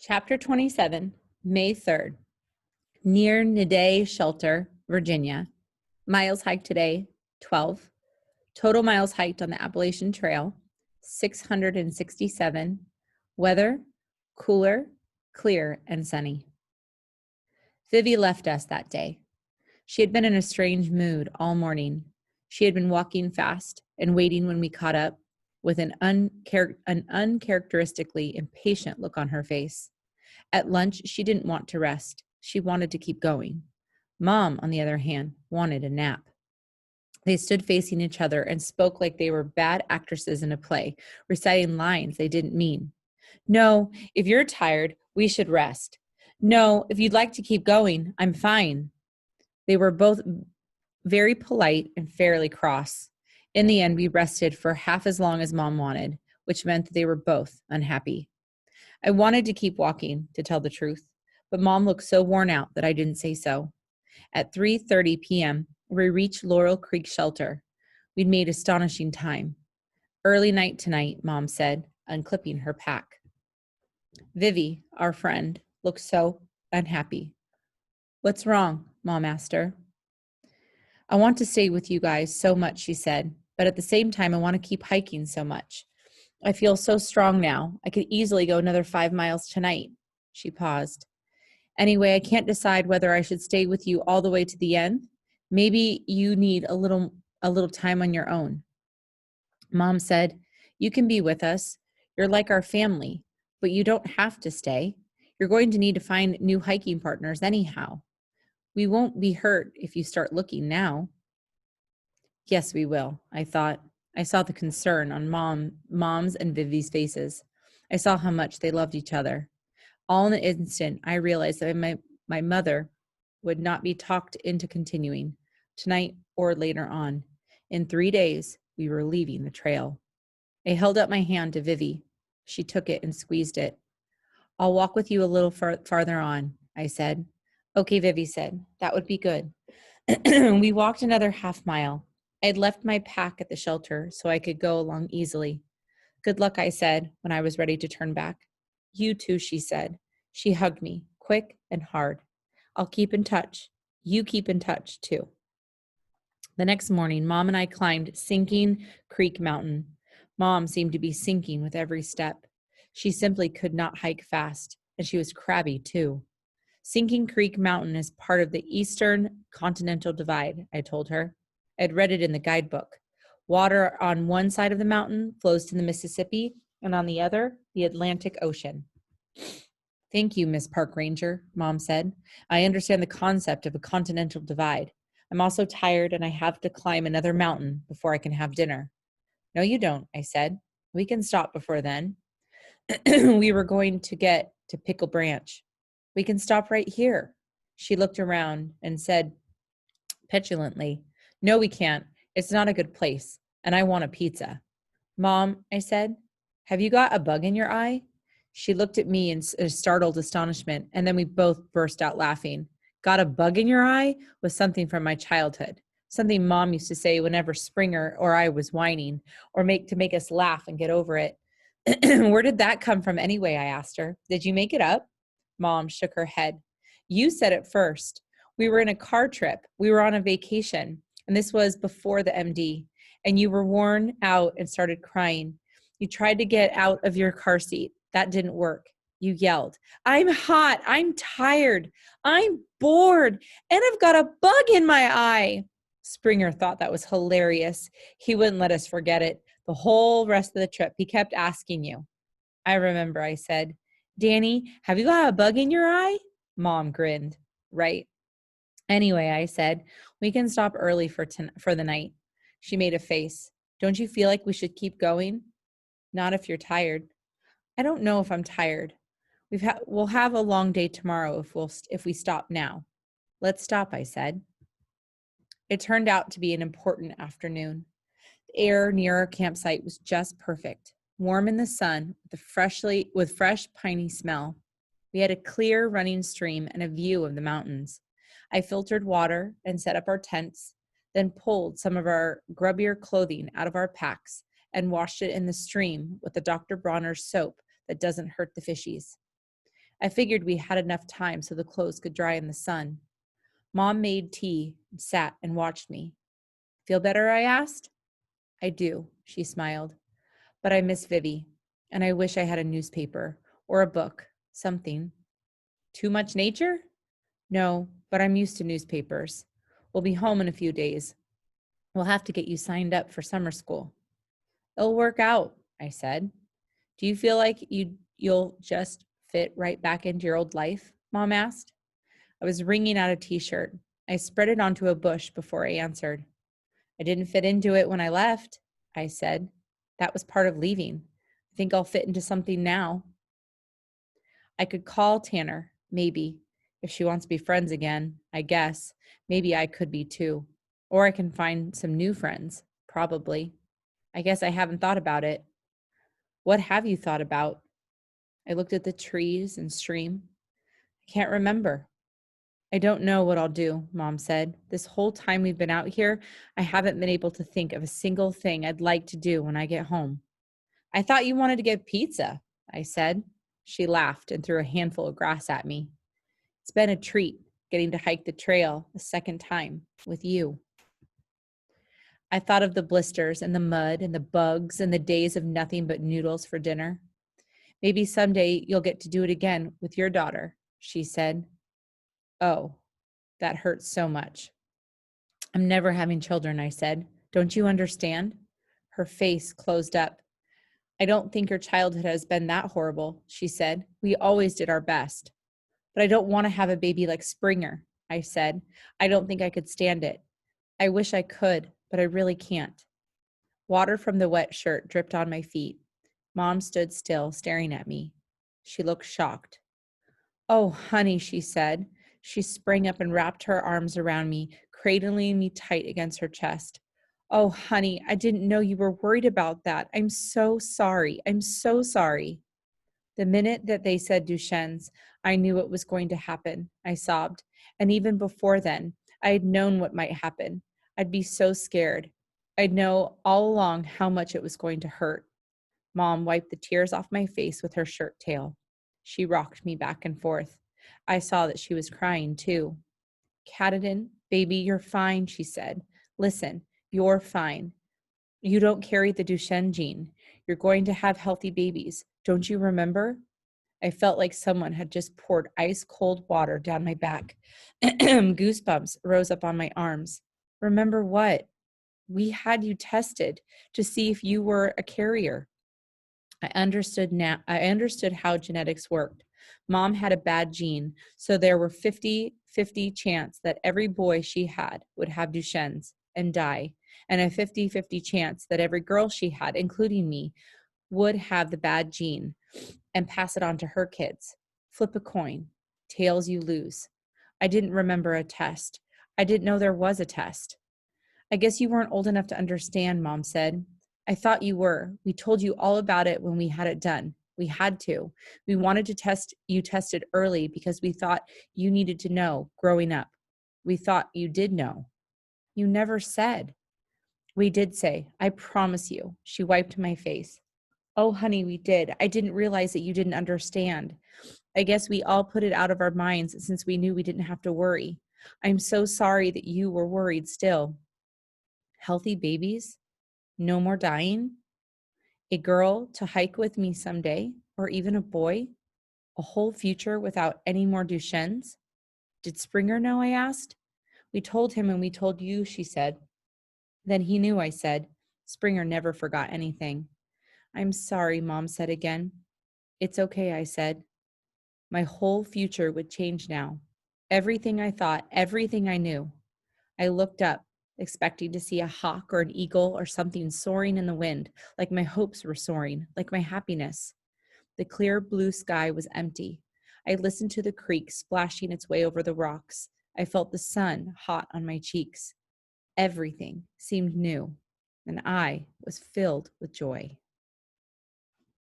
Chapter 27, May 3rd. Near Nide Shelter, Virginia. Miles hiked today, 12. Total miles hiked on the Appalachian Trail, 667. Weather, cooler, clear, and sunny. Vivi left us that day. She had been in a strange mood all morning. She had been walking fast and waiting when we caught up, with an uncharacteristically impatient look on her face. At lunch, she didn't want to rest. She wanted to keep going. Mom, on the other hand, wanted a nap. They stood facing each other and spoke like they were bad actresses in a play, reciting lines they didn't mean. No, if you're tired, we should rest. No, if you'd like to keep going, I'm fine. They were both very polite and fairly cross. In the end, we rested for half as long as Mom wanted, which meant that they were both unhappy. I wanted to keep walking, to tell the truth, but Mom looked so worn out that I didn't say so. At 3:30 p.m., we reached Laurel Creek Shelter. We'd made astonishing time. Early night tonight, Mom said, unclipping her pack. Vivi, our friend, looked so unhappy. What's wrong? Mom asked her. I want to stay with you guys so much, she said, but at the same time, I want to keep hiking so much. I feel so strong now. I could easily go another 5 miles tonight. She paused. Anyway, I can't decide whether I should stay with you all the way to the end. Maybe you need a little time on your own. Mom said, you can be with us. You're like our family, but you don't have to stay. You're going to need to find new hiking partners anyhow. We won't be hurt if you start looking now. Yes, we will, I thought. I saw the concern on Mom's and Vivi's faces. I saw how much they loved each other. All in an instant, I realized that my mother would not be talked into continuing, tonight or later on. In 3 days, we were leaving the trail. I held up my hand to Vivi. She took it and squeezed it. I'll walk with you a little farther on, I said. Okay, Vivi said. That would be good. We walked another half mile. I had left my pack at the shelter so I could go along easily. Good luck, I said, when I was ready to turn back. You too, she said. She hugged me, quick and hard. I'll keep in touch. You keep in touch, too. The next morning, Mom and I climbed Sinking Creek Mountain. Mom seemed to be sinking with every step. She simply could not hike fast, and she was crabby, too. Sinking Creek Mountain is part of the Eastern Continental Divide, I told her. I'd read it in the guidebook. Water on one side of the mountain flows to the Mississippi, and on the other, the Atlantic Ocean. Thank you, Miss Park Ranger, Mom said. I understand the concept of a continental divide. I'm also tired, and I have to climb another mountain before I can have dinner. No, you don't, I said. We can stop before then. We were going to get to Pickle Branch. We can stop right here. She looked around and said petulantly, no, we can't. It's not a good place, and I want a pizza. Mom, I said, have you got a bug in your eye? She looked at me in startled astonishment, and then we both burst out laughing. Got a bug in your eye was something from my childhood, something Mom used to say whenever Springer or I was whining, or to make us laugh and get over it. Where did that come from anyway, I asked her. Did you make it up? Mom shook her head. You said it first. We were in a car trip. We were on a vacation, and this was before the MD, and you were worn out and started crying. You tried to get out of your car seat. That didn't work. You yelled, I'm hot, I'm tired, I'm bored, and I've got a bug in my eye. Springer thought that was hilarious. He wouldn't let us forget it. The whole rest of the trip, he kept asking you. I remember, I said. Danny, have you got a bug in your eye? Mom grinned. Right. Anyway, I said, we can stop early for the night. She made a face. Don't you feel like we should keep going? Not if you're tired. I don't know if I'm tired. We'll have a long day tomorrow if we stop now. Let's stop, I said. It turned out to be an important afternoon. The air near our campsite was just perfect, warm in the sun with fresh piney smell. We had a clear running stream and a view of the mountains. I filtered water and set up our tents, then pulled some of our grubbier clothing out of our packs and washed it in the stream with the Dr. Bronner's soap that doesn't hurt the fishies. I figured we had enough time so the clothes could dry in the sun. Mom made tea, sat, and watched me. Feel better? I asked. I do, she smiled. But I miss Vivi, and I wish I had a newspaper or a book, something. Too much nature? No, but I'm used to newspapers. We'll be home in a few days. We'll have to get you signed up for summer school. It'll work out, I said. Do you feel like you'll just fit right back into your old life? Mom asked. I was wringing out a t-shirt. I spread it onto a bush before I answered. I didn't fit into it when I left, I said. That was part of leaving. I think I'll fit into something now. I could call Tanner, maybe. If she wants to be friends again, I guess. Maybe I could be too. Or I can find some new friends, probably. I guess I haven't thought about it. What have you thought about? I looked at the trees and stream. I can't remember. I don't know what I'll do, Mom said. This whole time we've been out here, I haven't been able to think of a single thing I'd like to do when I get home. I thought you wanted to get pizza, I said. She laughed and threw a handful of grass at me. It's been a treat getting to hike the trail a second time with you. I thought of the blisters and the mud and the bugs and the days of nothing but noodles for dinner. Maybe someday you'll get to do it again with your daughter, she said. Oh, that hurts so much. I'm never having children, I said. Don't you understand? Her face closed up. I don't think your childhood has been that horrible, she said. We always did our best. But I don't want to have a baby like Springer, I said. I don't think I could stand it. I wish I could, but I really can't. Water from the wet shirt dripped on my feet. Mom stood still, staring at me. She looked shocked. Oh, honey, she said. She sprang up and wrapped her arms around me, cradling me tight against her chest. Oh, honey, I didn't know you were worried about that. I'm so sorry. I'm so sorry. The minute that they said Duchenne's, I knew what was going to happen, I sobbed. And even before then, I had known what might happen. I'd be so scared. I'd know all along how much it was going to hurt. Mom wiped the tears off my face with her shirt tail. She rocked me back and forth. I saw that she was crying too. Katadin, baby, you're fine, she said. Listen, you're fine. You don't carry the Duchenne gene. You're going to have healthy babies. Don't you remember? I felt like someone had just poured ice cold water down my back. Goosebumps rose up on my arms. Remember what? We had you tested to see if you were a carrier. I understood how genetics worked. Mom had a bad gene, so there were 50-50 chance that every boy she had would have Duchenne's and die, and a 50-50 chance that every girl she had, including me, would have the bad gene and pass it on to her kids. Flip a coin. Tails, you lose. I didn't remember a test. I didn't know there was a test. I guess you weren't old enough to understand, Mom said. I thought you were. We told you all about it when we had it done. We had to. We wanted to test you tested early because we thought you needed to know growing up. We thought you did know. You never said. We did say, I promise you. She wiped my face. Oh, honey, we did. I didn't realize that you didn't understand. I guess we all put it out of our minds since we knew we didn't have to worry. I'm so sorry that you were worried still. Healthy babies? No more dying? A girl to hike with me someday? Or even a boy? A whole future without any more Duchenne's? Did Springer know? I asked. We told him and we told you, she said. Then he knew, I said. Springer never forgot anything. I'm sorry, Mom said again. It's okay, I said. My whole future would change now. Everything I thought, everything I knew. I looked up, expecting to see a hawk or an eagle or something soaring in the wind, like my hopes were soaring, like my happiness. The clear blue sky was empty. I listened to the creek splashing its way over the rocks. I felt the sun hot on my cheeks. Everything seemed new, and I was filled with joy.